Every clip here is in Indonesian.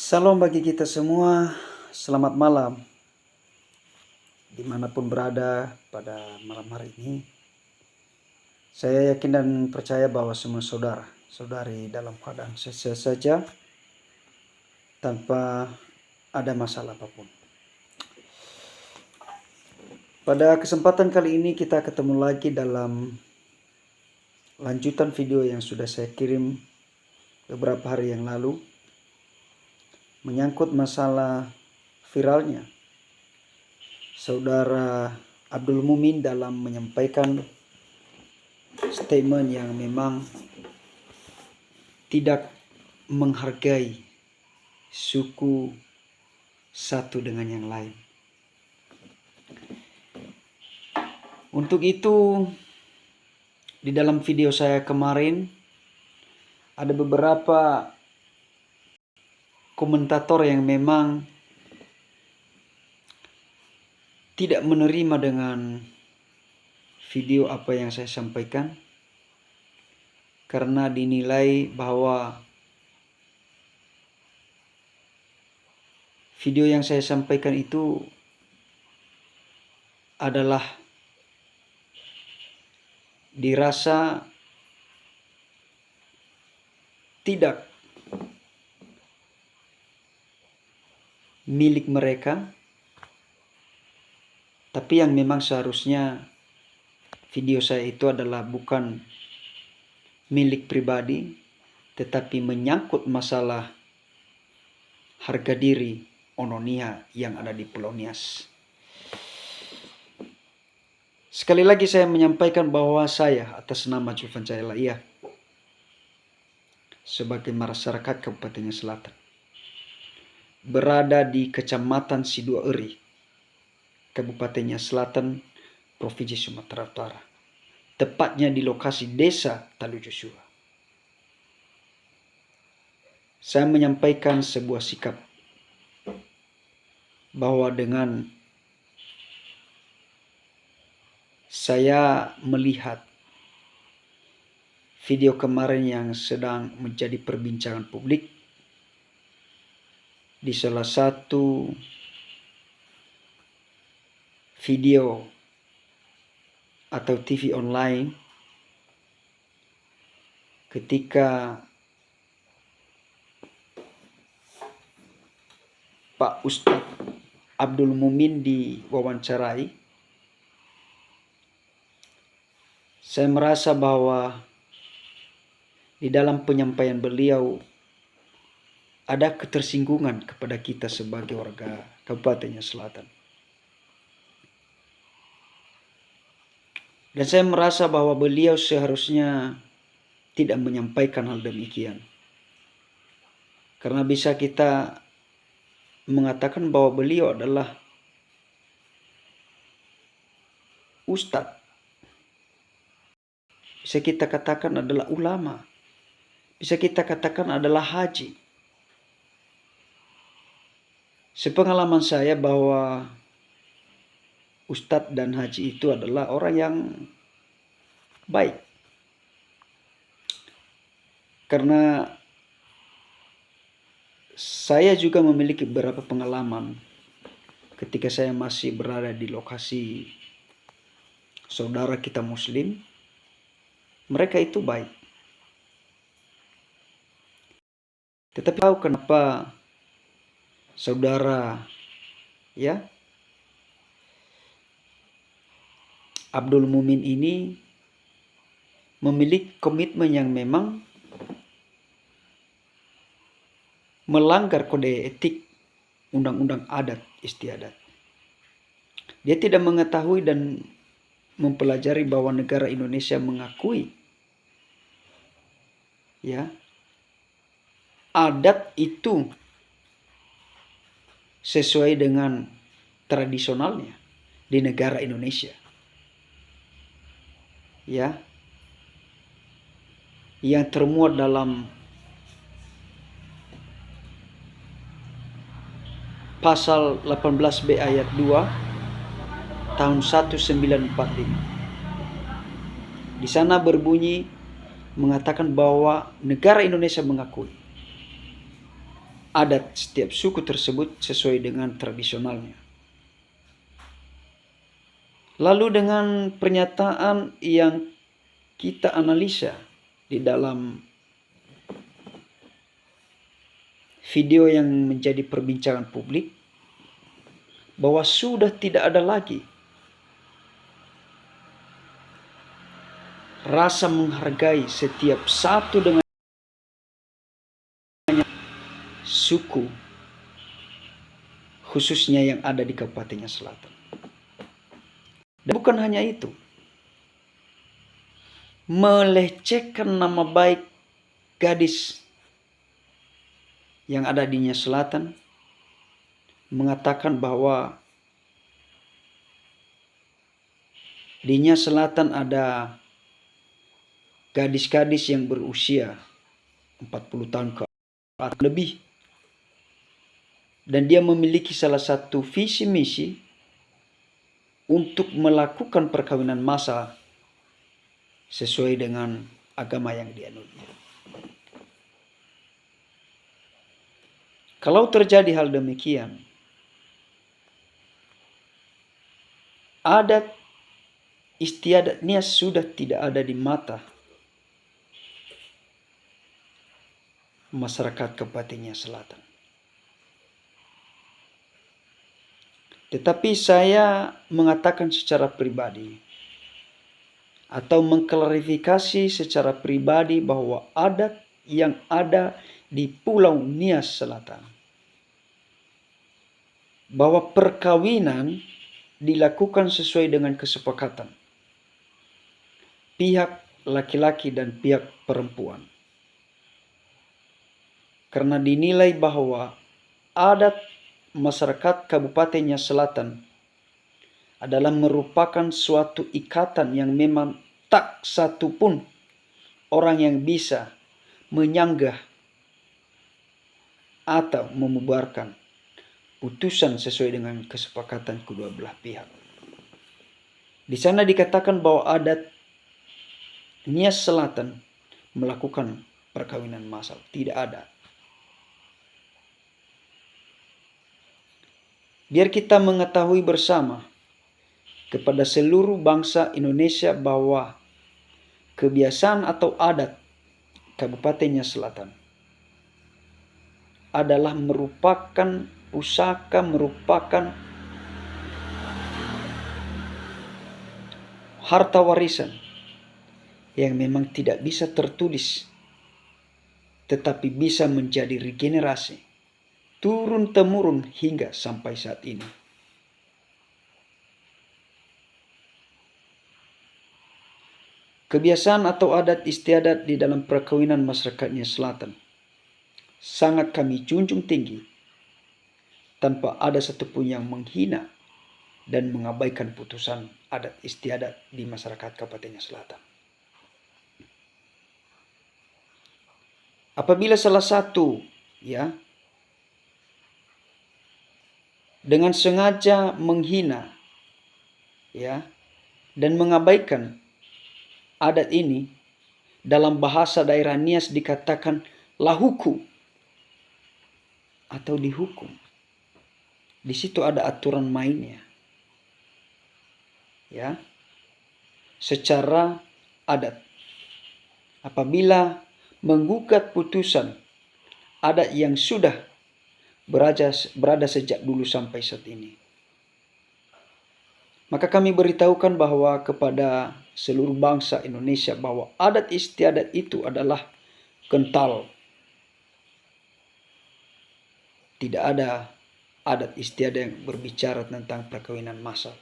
Salam bagi kita semua, selamat malam. Dimanapun berada pada malam hari ini, saya yakin dan percaya bahwa semua saudara-saudari dalam keadaan sehat saja, tanpa ada masalah apapun. Pada kesempatan kali ini kita ketemu lagi dalam lanjutan video yang sudah saya kirim beberapa hari yang lalu, menyangkut masalah viralnya Saudara Abdul Mumin dalam menyampaikan statement yang memang tidak menghargai suku satu dengan yang lain. Untuk itu, di dalam video saya kemarin ada beberapa komentator yang memang tidak menerima dengan video apa yang saya sampaikan, karena dinilai bahwa video yang saya sampaikan itu adalah dirasa tidak milik mereka, tapi yang memang seharusnya video saya itu adalah bukan milik pribadi, tetapi menyangkut masalah harga diri Ononia yang ada di Pulau Nias. Sekali lagi saya menyampaikan bahwa saya atas nama Julvan Cahaya sebagai masyarakat Kabupaten Selatan berada di Kecamatan Sidoarjo, Kabupaten Selatan, Provinsi Sumatera Utara, tepatnya di lokasi Desa Talujusua. Saya menyampaikan sebuah sikap bahwa dengan saya melihat video kemarin yang sedang menjadi perbincangan publik di salah satu video atau TV online, ketika Pak Ustadz Abdul Mumin diwawancarai, saya merasa bahwa di dalam penyampaian beliau ada ketersinggungan kepada kita sebagai warga Kabupaten Selatan. Dan saya merasa bahwa beliau seharusnya tidak menyampaikan hal demikian. Karena bisa kita mengatakan bahwa beliau adalah ustadz. Bisa kita katakan adalah ulama. Bisa kita katakan adalah haji. Sepengalaman saya bahwa ustadz dan haji itu adalah orang yang baik. Karena saya juga memiliki beberapa pengalaman ketika saya masih berada di lokasi saudara kita Muslim. Mereka itu baik. Tetapi tahu kenapa saudara Abdul Mumin ini memiliki komitmen yang memang melanggar kode etik undang-undang adat istiadat. Dia tidak mengetahui dan mempelajari bahwa negara Indonesia mengakui adat itu sesuai dengan tradisionalnya di negara Indonesia. Yang termuat dalam pasal 18B ayat 2 tahun 1945. Di sana berbunyi mengatakan bahwa negara Indonesia mengakui adat setiap suku tersebut sesuai dengan tradisionalnya. Lalu dengan pernyataan yang kita analisa di dalam video yang menjadi perbincangan publik, bahwa sudah tidak ada lagi rasa menghargai setiap satu dengan suku, khususnya yang ada di Kabupaten Selatan. Dan bukan hanya itu, melecehkan nama baik gadis yang ada di Nias Selatan, mengatakan bahwa di Nias Selatan ada gadis-gadis yang berusia 40 tahun ke atas lebih, dan dia memiliki salah satu visi misi untuk melakukan perkawinan massal sesuai dengan agama yang dianutnya. Kalau terjadi hal demikian, adat istiadat Nias sudah tidak ada di mata masyarakat Kabupaten Nias Selatan. Tetapi saya mengatakan secara pribadi atau mengklarifikasi secara pribadi bahwa adat yang ada di Pulau Nias Selatan, bahwa perkawinan dilakukan sesuai dengan kesepakatan pihak laki-laki dan pihak perempuan. Karena dinilai bahwa adat masyarakat Kabupaten Nias Selatan adalah merupakan suatu ikatan yang memang tak satu pun orang yang bisa menyanggah atau membubarkan putusan sesuai dengan kesepakatan kedua belah pihak. Di sana dikatakan bahwa adat Nias Selatan melakukan perkawinan massal. Tidak ada. Biar kita mengetahui bersama kepada seluruh bangsa Indonesia bahwa kebiasaan atau adat Kabupaten Nias Selatan adalah merupakan pusaka, merupakan harta warisan yang memang tidak bisa tertulis, tetapi bisa menjadi regenerasi turun-temurun hingga sampai saat ini. Kebiasaan atau adat istiadat di dalam perkawinan masyarakat Nias Selatan sangat kami junjung tinggi tanpa ada satupun yang menghina dan mengabaikan putusan adat istiadat di masyarakat Kabupaten Nias Selatan. Apabila salah satu dengan sengaja menghina dan mengabaikan adat ini, dalam bahasa daerah Nias dikatakan lahuku atau dihukum. Di situ ada aturan mainnya. Secara adat. Apabila menggugat putusan adat yang sudah berada sejak dulu sampai saat ini, maka kami beritahukan bahwa kepada seluruh bangsa Indonesia bahwa adat istiadat itu adalah kental. Tidak ada adat istiadat yang berbicara tentang perkawinan massal.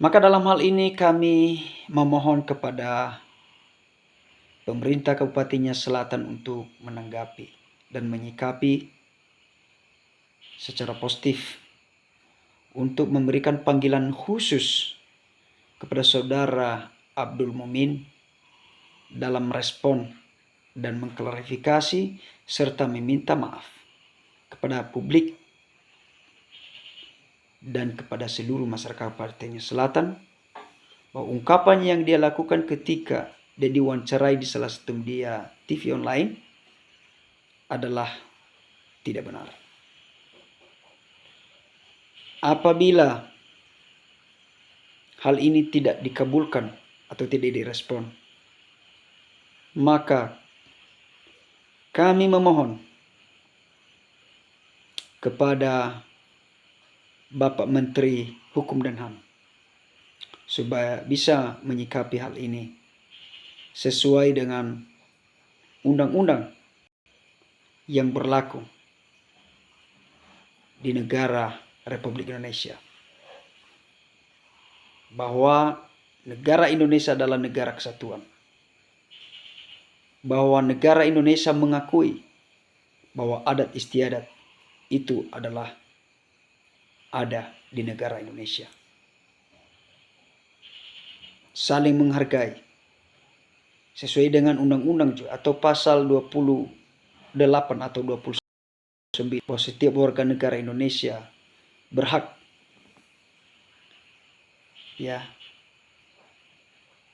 Maka dalam hal ini kami memohon kepada pemerintah Kabupaten Nias Selatan untuk menanggapi dan menyikapi secara positif untuk memberikan panggilan khusus kepada saudara Abdul Mumin dalam respon dan mengklarifikasi serta meminta maaf kepada publik dan kepada seluruh masyarakat Kabupaten Nias Selatan bahwa ungkapan yang dia lakukan ketika dia diwawancarai di salah satu media TV online adalah tidak benar. Apabila hal ini tidak dikabulkan atau tidak direspon, maka kami memohon kepada Bapak Menteri Hukum dan HAM supaya bisa menyikapi hal ini sesuai dengan undang-undang yang berlaku di negara Republik Indonesia. Bahwa negara Indonesia adalah negara kesatuan. Bahwa negara Indonesia mengakui bahwa adat istiadat itu adalah ada di negara Indonesia. Saling menghargai sesuai dengan undang-undang juga, atau pasal 28 atau 29, bahwa setiap warga negara Indonesia berhak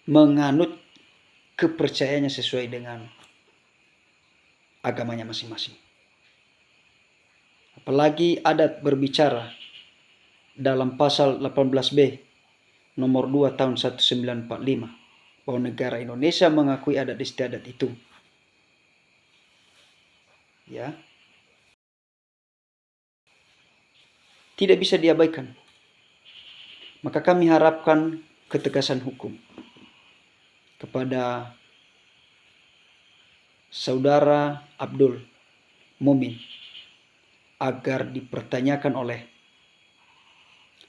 menganut kepercayaannya sesuai dengan agamanya masing-masing. Apalagi adat berbicara dalam pasal 18B nomor 2 tahun 1945 bahwa negara Indonesia mengakui adat istiadat itu. Tidak bisa diabaikan. Maka kami harapkan ketegasan hukum kepada Saudara Abdul Mumin agar dipertanyakan oleh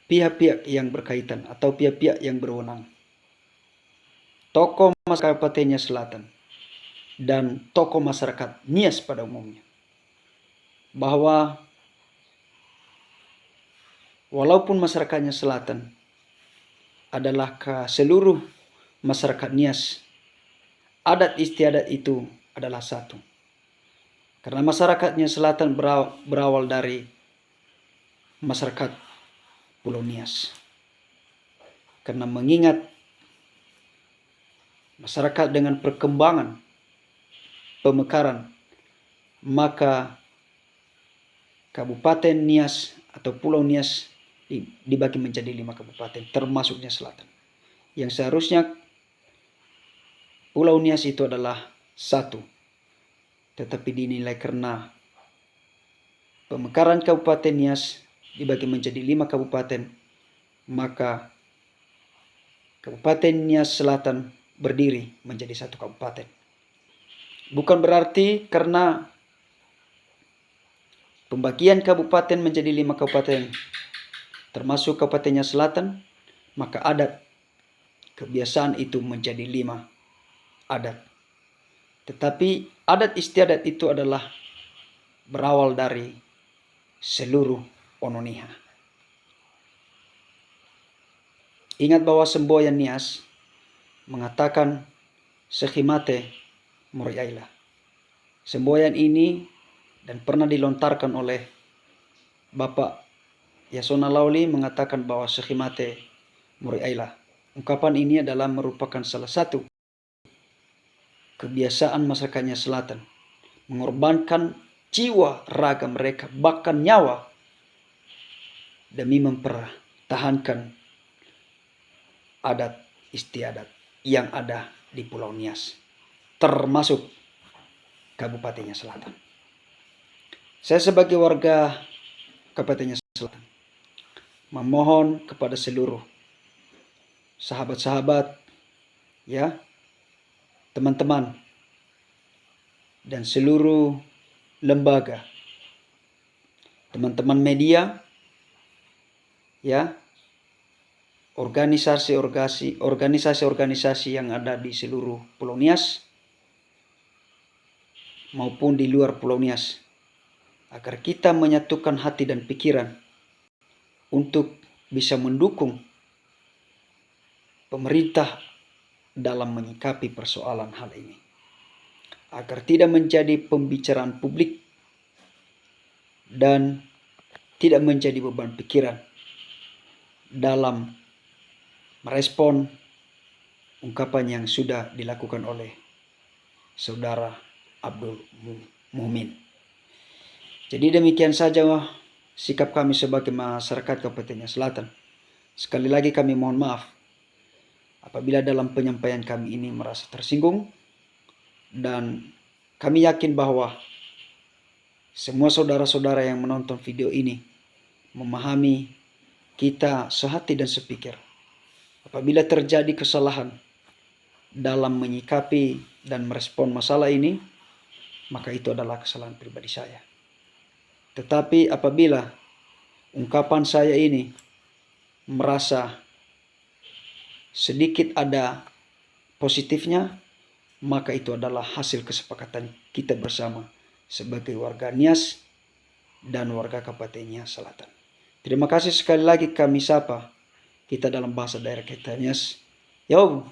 pihak-pihak yang berkaitan atau pihak-pihak yang berwenang, tokoh masyarakat Kabupaten Nias Selatan dan tokoh masyarakat Nias pada umumnya, bahwa walaupun masyarakatnya Selatan adalah ke seluruh masyarakat Nias, adat istiadat itu adalah satu. Karena masyarakatnya Selatan berawal dari masyarakat Pulau Nias. Karena mengingat masyarakat dengan perkembangan pemekaran, maka Kabupaten Nias atau Pulau Nias dibagi menjadi 5 kabupaten, termasuknya Selatan. Yang seharusnya Pulau Nias itu adalah satu, tetapi dinilai karena pemekaran Kabupaten Nias dibagi menjadi 5 kabupaten, maka Kabupaten Nias Selatan berdiri menjadi 1 kabupaten. Bukan berarti karena pembagian kabupaten menjadi 5 kabupaten, termasuk Kabupaten Nias Selatan, maka adat kebiasaan itu menjadi 5 adat. Tetapi adat istiadat itu adalah berawal dari seluruh Ononiha. Ingat bahwa semboyan Nias mengatakan Sekhimate Moriaila. Semboyan ini dan pernah dilontarkan oleh Bapak Yasona Lawli mengatakan bahwa Sekhimate Moriaila. Ungkapan ini adalah merupakan salah satu kebiasaan masyarakatnya Selatan, mengorbankan jiwa, raga mereka, bahkan nyawa demi mempertahankan adat istiadat yang ada di Pulau Nias, termasuk Kabupaten Nias Selatan. Saya sebagai warga Kabupaten Nias Selatan memohon kepada seluruh sahabat-sahabat, teman-teman, dan seluruh lembaga, teman-teman media, organisasi-organisasi yang ada di seluruh Pulau Nias maupun di luar Pulau Nias, agar kita menyatukan hati dan pikiran untuk bisa mendukung pemerintah dalam menyikapi persoalan hal ini, agar tidak menjadi pembicaraan publik dan tidak menjadi beban pikiran dalam merespon ungkapan yang sudah dilakukan oleh Saudara Abdul Mumin. Jadi demikian saja sikap kami sebagai masyarakat Kabupaten Nias Selatan. Sekali lagi kami mohon maaf apabila dalam penyampaian kami ini merasa tersinggung, dan kami yakin bahwa semua saudara-saudara yang menonton video ini memahami kita sehati dan sepikir. Apabila terjadi kesalahan dalam menyikapi dan merespon masalah ini, maka itu adalah kesalahan pribadi saya. Tetapi apabila ungkapan saya ini merasa sedikit ada positifnya, maka itu adalah hasil kesepakatan kita bersama sebagai warga Nias dan warga Kabupaten Nias Selatan. Terima kasih sekali lagi kami sapa kita dalam bahasa daerah kita Nias. Yo,